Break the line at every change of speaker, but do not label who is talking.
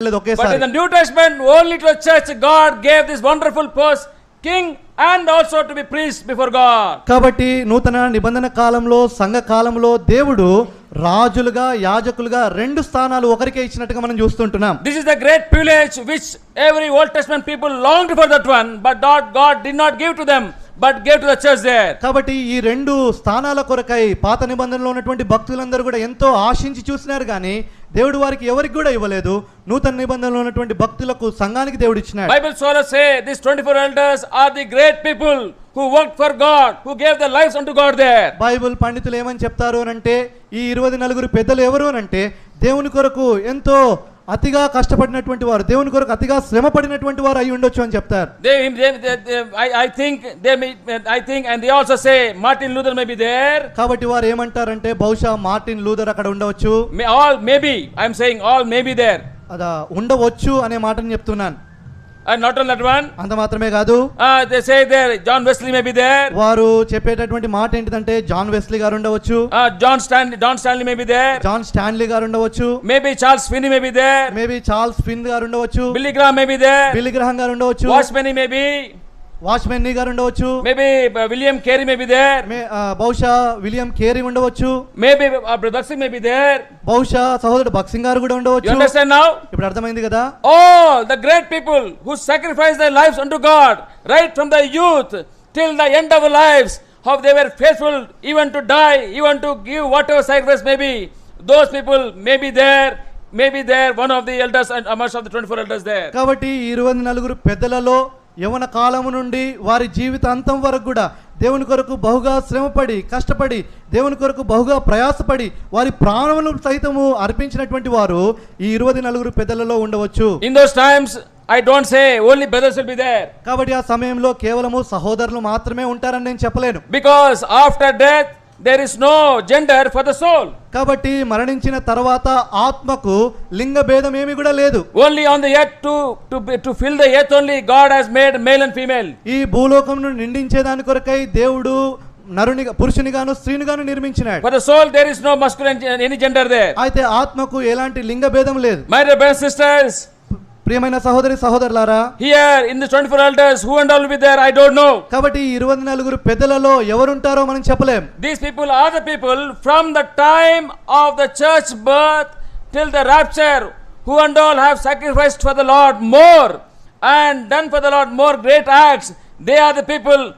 చేయట్లేదు
But
ఒకేసారి.
in the New Testament, only to the church, God gave this wonderful post, king and also to be priest before God.
కాబట్టి నూతన నిబంధన కాలంలో సంఘ కాలంలో దేవుడు రాజులుగా యాజకులుగా రెండు స్థానాలు ఒకరికే ఇచ్చినట్టుగా మనం చూస్తుంటున్నాం.
This is the great privilege which every Old Testament people longed for that one, but God did not give to them, but gave to the church there.
కాబట్టి ఈ రెండు స్థానాల కొరకై పాత నిబంధనలో ఉన్నటువంటి భక్తులందరూ కూడా ఎంతో ఆశించి చూసినారు కానీ దేవుడు వారికి ఎవరికి కూడా ఇవ్వలేదు. నూతన నిబంధనలో ఉన్నటువంటి భక్తులకు సంఘానికి దేవుడు ఇచ్చినాడు.
Bible scholars say these 24 elders are the great people who worked for God, who gave their lives unto God there.
Bible పండితులు ఏమని చెప్తారు అనంటే ఈ 24 పెద్దలు ఎవరు అనంటే దేవుని కొరకు ఎంతో అతిగా కష్టపడినటువంటి వారు, దేవుని కొరకు అతిగా శ్రమ పడినటువంటి వారు అయి ఉండొచ్చు అని చెప్తారు.
I think and they also say Martin Luther may be there.
కాబట్టి వారు ఏమంటారంటే బహుశా మార్టిన్ లూథర్ అక్కడ ఉండవచ్చు.
Maybe I am saying all may be there.
అదా ఉండవచ్చు అనే మాటను చెప్తున్నాను.
And not only that one,
అంత మాత్రమే కాదు,
they say there John Wesley may be there.
వారు చెప్పేటటువంటి మాట ఏంటిదంటే జాన్ వెస్లీ గారు ఉండవచ్చు,
John Stanley may be there.
John Stanley గారు ఉండవచ్చు,
Maybe Charles Finney may be there.
Maybe Charles Finn గారు ఉండవచ్చు,
Billy Graham may be there.
Billy Graham గారు ఉండవచ్చు,
Watchman may be.
వాచ్మెన్ గారు ఉండవచ్చు,
Maybe William Carey may be there.
బహుశా William Carey ఉండవచ్చు,
Maybe Brother Bakshi may be there.
బహుశా సహోదరుడు బక్సింగ్ గారు కూడా
You
ఉండవచ్చు.
understand now?
ఇప్పుడు అర్థమైంది కదా.
All the great people who sacrificed their lives unto God right from the youth till the end of their lives, how they were faithful even to die, even to give whatever sacrifice may be, those people may be there, one of the elders and amongst of the 24 elders there.
కాబట్టి ఈ 24 పెద్దలలో యవన కాలము నుండి వారి జీవితాంతం వరకు కూడా దేవుని కొరకు బహుగా శ్రమపడి కష్టపడి దేవుని కొరకు బహుగా ప్రయాసపడి వారి ప్రాణములు సైతము అర్పించినటువంటి వారు ఈ 24 పెద్దలలో ఉండవచ్చు.
In those times I don't say only brothers will be there.
కాబట్టి ఆ సమయంలో కేవలము సహోదరులు మాత్రమే ఉంటారని నేను చెప్పలేను.
Because after death there is no gender for the soul.
కాబట్టి మరణించిన తర్వాత ఆత్మకు లింగ భేదం ఏమీ కూడా లేదు.
Only on the earth to fill the earth only God has made male and female.
ఈ భూలోకమును నిండించే దాని కొరకై దేవుడు నరునిగా పురుషునిగాను స్త్రీనిగాను నిర్మించినాడు.
For the soul there is no masculine any gender there.
అయితే ఆత్మకు ఎలాంటి లింగ భేదం లేదు.
My dear brothers and sisters,
ప్రియమైన సహోదరి సహోదరులారా,
here in the 24 elders who and all will be there I don't know.
కాబట్టి ఈ 24 పెద్దలలో ఎవరుంటారో మనం చెప్పలేం.
These people are the people from the time of the church birth till the rapture who and all have sacrificed for the Lord more and done for the Lord more great acts. They are the people